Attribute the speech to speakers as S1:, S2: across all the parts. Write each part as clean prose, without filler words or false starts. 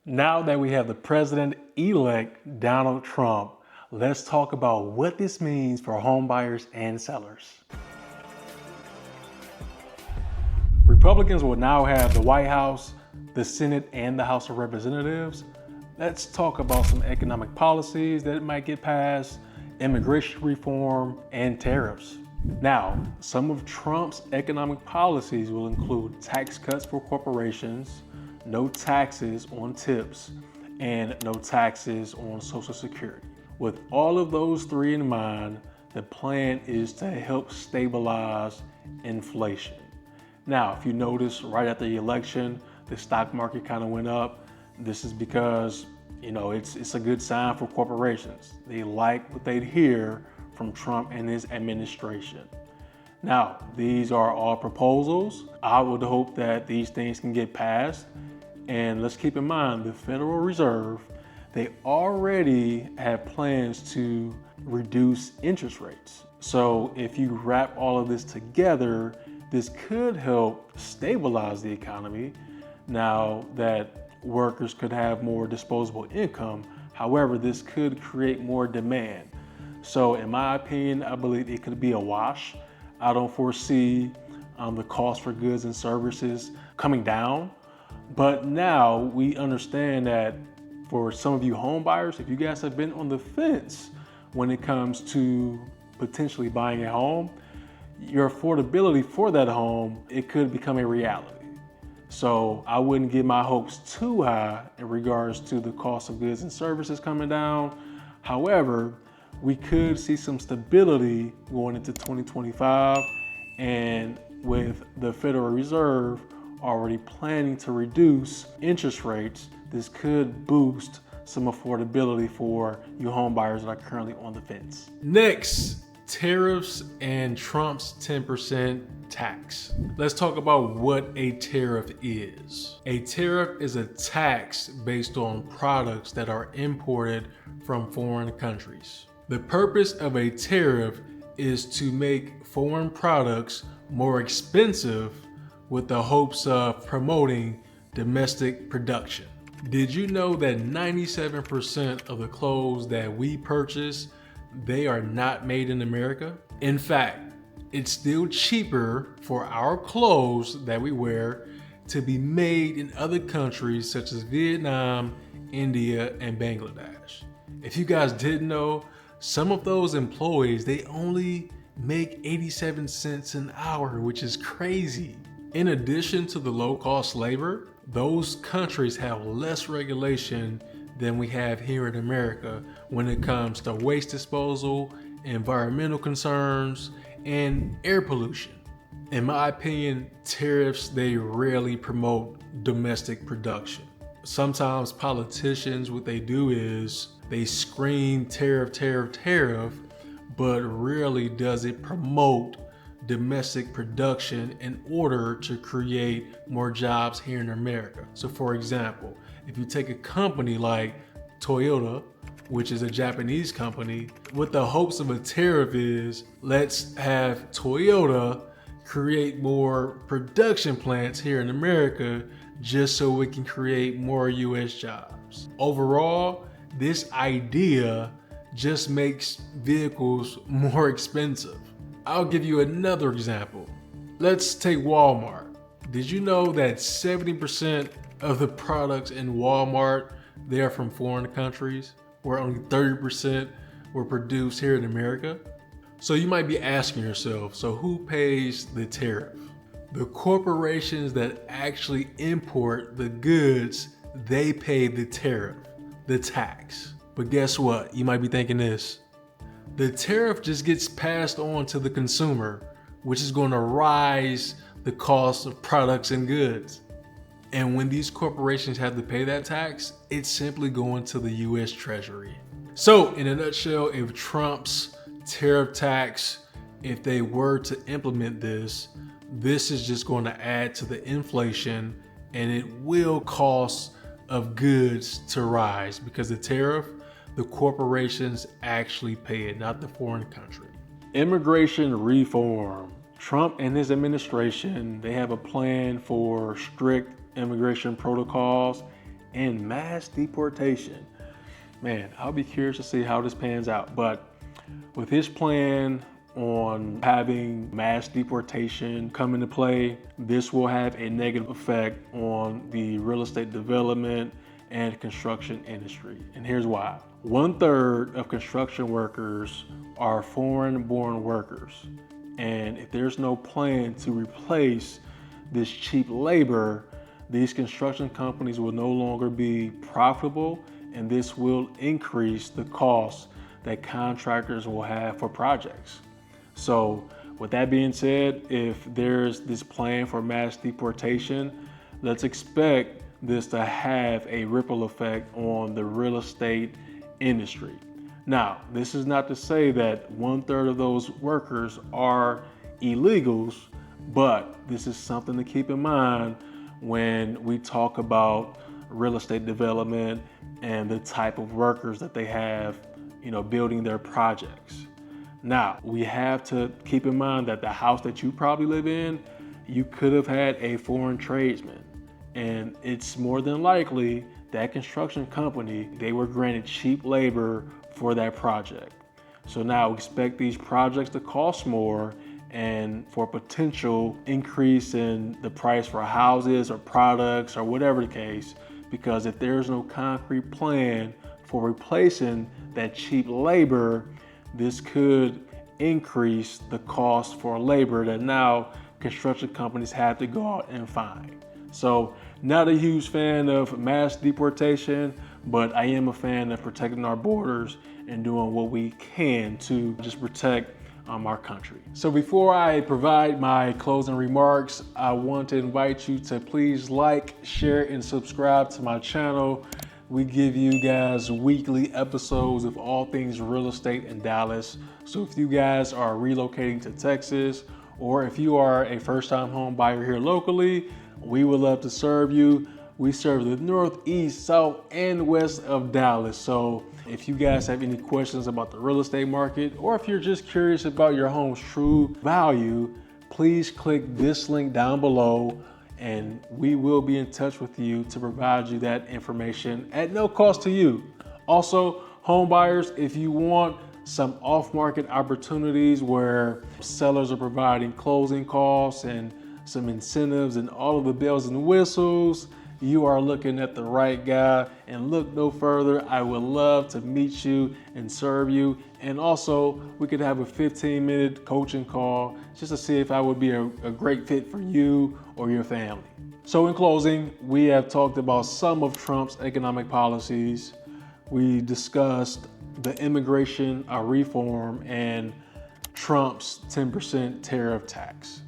S1: Now that we have the president-elect Donald Trump, let's talk about what this means for home buyers and sellers. Republicans will now have the White House, the Senate, and the House of Representatives. Let's talk about some economic policies that might get passed, immigration reform, and tariffs. Now, some of Trump's economic policies will include tax cuts for corporations, no taxes on tips, and no taxes on Social Security. With all of those three in mind, the plan is to help stabilize inflation. Now, if you notice right after the election, the stock market kind of went up. This is because, it's a good sign for corporations. They like what they hear from Trump and his administration. Now, these are all proposals. I would hope that these things can get passed. And let's keep in mind, the Federal Reserve, they already have plans to reduce interest rates. So if you wrap all of this together, this could help stabilize the economy now that workers could have more disposable income. However, this could create more demand. So in my opinion, I believe it could be a wash. I don't foresee the cost for goods and services coming down. But now we understand that for some of you home buyers, if you guys have been on the fence when it comes to potentially buying a home, your affordability for that home, it could become a reality. So I wouldn't get my hopes too high in regards to the cost of goods and services coming down. However, we could see some stability going into 2025, and with the Federal Reserve already planning to reduce interest rates, this could boost some affordability for you home buyers that are currently on the fence. Next, tariffs and Trump's 10% tax. Let's talk about what a tariff is. A tariff is a tax based on products that are imported from foreign countries. The purpose of a tariff is to make foreign products more expensive with the hopes of promoting domestic production. Did you know that 97% of the clothes that we purchase, they are not made in America? In fact, it's still cheaper for our clothes that we wear to be made in other countries such as Vietnam, India, and Bangladesh. If you guys didn't know, some of those employees, they only make 87 cents an hour, which is crazy. In addition to the low-cost labor, those countries have less regulation than we have here in America when it comes to waste disposal, environmental concerns, and air pollution. In my opinion, tariffs, they rarely promote domestic production. Sometimes politicians, what they do is they scream tariff, tariff, tariff, but rarely does it promote domestic production in order to create more jobs here in America. So for example, if you take a company like Toyota, which is a Japanese company, what the hopes of a tariff is, let's have Toyota create more production plants here in America just so we can create more US jobs. Overall, this idea just makes vehicles more expensive. I'll give you another example. Let's take Walmart. Did you know that 70% of the products in Walmart, they are from foreign countries, where only 30% were produced here in America? So you might be asking yourself, so who pays the tariff? The corporations that actually import the goods, they pay the tariff, the tax. But guess what? You might be thinking this. The tariff just gets passed on to the consumer, which is going to rise the cost of products and goods. And when these corporations have to pay that tax, it's simply going to the US Treasury. So in a nutshell, if Trump's tariff tax, if they were to implement this, this is just going to add to the inflation, and it will cost of goods to rise because the tariff, the corporations actually pay it, not the foreign country. Immigration reform. Trump and his administration, they have a plan for strict immigration protocols and mass deportation. Man, I'll be curious to see how this pans out. But with his plan on having mass deportation come into play, this will have a negative effect on the real estate development and construction industry. And here's why. 1/3 of construction workers are foreign-born workers. And if there's no plan to replace this cheap labor, these construction companies will no longer be profitable, and this will increase the cost that contractors will have for projects. So with that being said, if there's this plan for mass deportation, let's expect this to have a ripple effect on the real estate industry. Now, this is not to say that 1/3 of those workers are illegals, but this is something to keep in mind when we talk about real estate development and the type of workers that they have, building their projects. Now, we have to keep in mind that the house that you probably live in, you could have had a foreign tradesman. And it's more than likely that construction company, they were granted cheap labor for that project. So now expect these projects to cost more and for potential increase in the price for houses or products or whatever the case, because if there's no concrete plan for replacing that cheap labor, this could increase the cost for labor that now construction companies have to go out and find. So not a huge fan of mass deportation, but I am a fan of protecting our borders and doing what we can to just protect our country. So before I provide my closing remarks, I want to invite you to please like, share, and subscribe to my channel. We give you guys weekly episodes of all things real estate in Dallas. So if you guys are relocating to Texas, or if you are a first-time home buyer here locally, we would love to serve you. We serve the north, east, south, and west of Dallas. So if you guys have any questions about the real estate market, or if you're just curious about your home's true value, please click this link down below and we will be in touch with you to provide you that information at no cost to you. Also, home buyers, if you want some off-market opportunities where sellers are providing closing costs and some incentives and all of the bells and whistles, you are looking at the right guy. And look no further, I would love to meet you and serve you. And also, we could have a 15-minute coaching call just to see if I would be a great fit for you or your family. So in closing, we have talked about some of Trump's economic policies. We discussed the immigration reform and Trump's 10% tariff tax.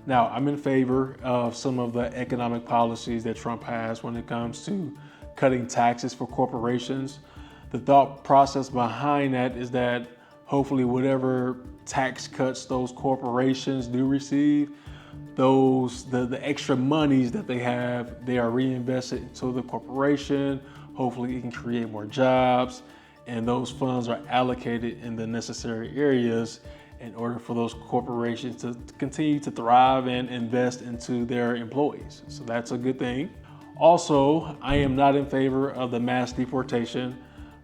S1: Now, I'm in favor of some of the economic policies that Trump has when it comes to cutting taxes for corporations. The thought process behind that is that hopefully whatever tax cuts those corporations do receive, the extra monies that they have, they are reinvested into the corporation. Hopefully it can create more jobs, and those funds are allocated in the necessary areas in order for those corporations to continue to thrive and invest into their employees. So that's a good thing. Also, I am not in favor of the mass deportation,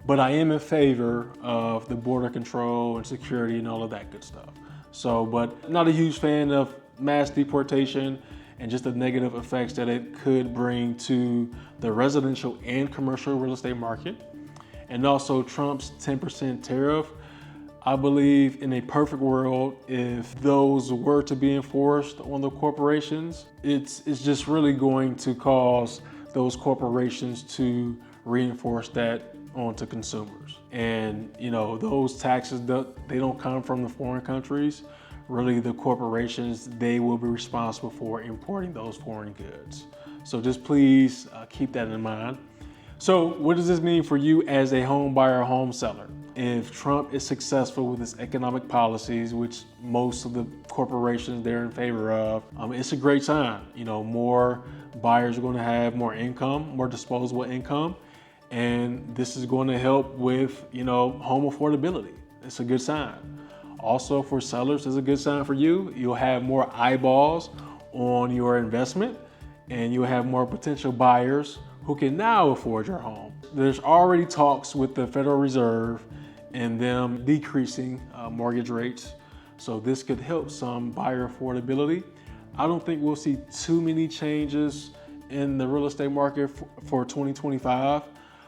S1: but I am in favor of the border control and security and all of that good stuff. So, but not a huge fan of mass deportation and just the negative effects that it could bring to the residential and commercial real estate market. And also Trump's 10% tariff. I believe in a perfect world, if those were to be enforced on the corporations, it's just really going to cause those corporations to reinforce that onto consumers. And those taxes, they don't come from the foreign countries. Really, the corporations, they will be responsible for importing those foreign goods. So just please keep that in mind. So what does this mean for you as a home buyer, home seller? If Trump is successful with his economic policies, which most of the corporations they're in favor of, it's a great sign. More buyers are going to have more income, more disposable income, and this is going to help with, home affordability. It's a good sign. Also for sellers, it's a good sign for you. You'll have more eyeballs on your investment, and you'll have more potential buyers who can now afford your home. There's already talks with the Federal Reserve and them decreasing mortgage rates. So this could help some buyer affordability. I don't think we'll see too many changes in the real estate market for 2025.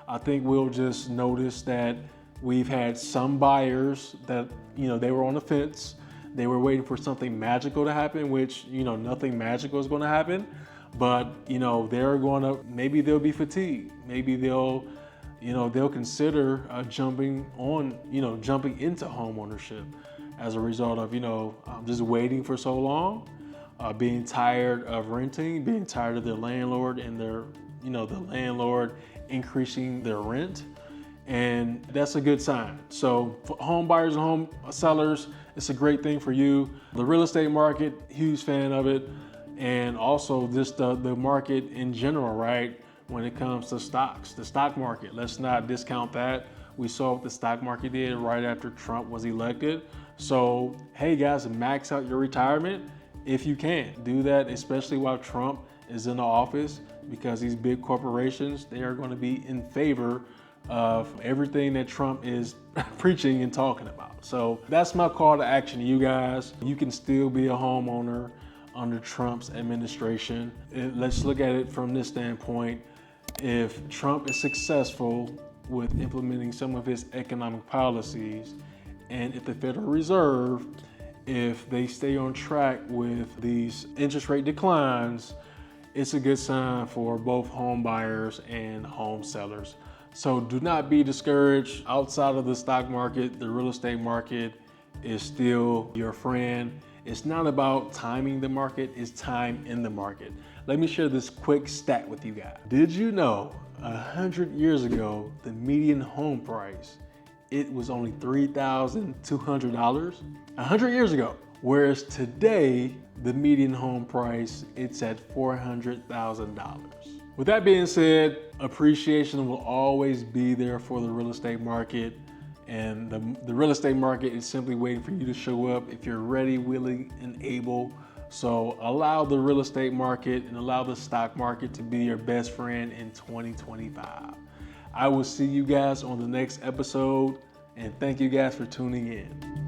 S1: I think we'll just notice that we've had some buyers that, they were on the fence. They were waiting for something magical to happen, which, nothing magical is going to happen. But, maybe they'll be fatigued. Maybe they'll consider jumping into home ownership as a result of, just waiting for so long, being tired of renting, being tired of their landlord and the landlord increasing their rent. And that's a good sign. So for home buyers and home sellers, it's a great thing for you. The real estate market, huge fan of it. And also just the market in general, right? When it comes to stocks, the stock market, let's not discount that. We saw what the stock market did right after Trump was elected. So, hey guys, max out your retirement if you can. Do that, especially while Trump is in the office, because these big corporations, they are going to be in favor of everything that Trump is preaching and talking about. So that's my call to action to you guys. You can still be a homeowner under Trump's administration. Let's look at it from this standpoint. If Trump is successful with implementing some of his economic policies, and if the Federal Reserve, if they stay on track with these interest rate declines, it's a good sign for both home buyers and home sellers. So do not be discouraged. Outside of the stock market, the real estate market is still your friend. It's not about timing the market, it's time in the market. Let me share this quick stat with you guys. Did you know 100 years ago, the median home price, it was only $3,200? 100 years ago. Whereas today, the median home price, it's at $400,000. With that being said, appreciation will always be there for the real estate market. And the real estate market is simply waiting for you to show up if you're ready, willing, and able. So allow the real estate market and allow the stock market to be your best friend in 2025. I will see you guys on the next episode, and thank you guys for tuning in.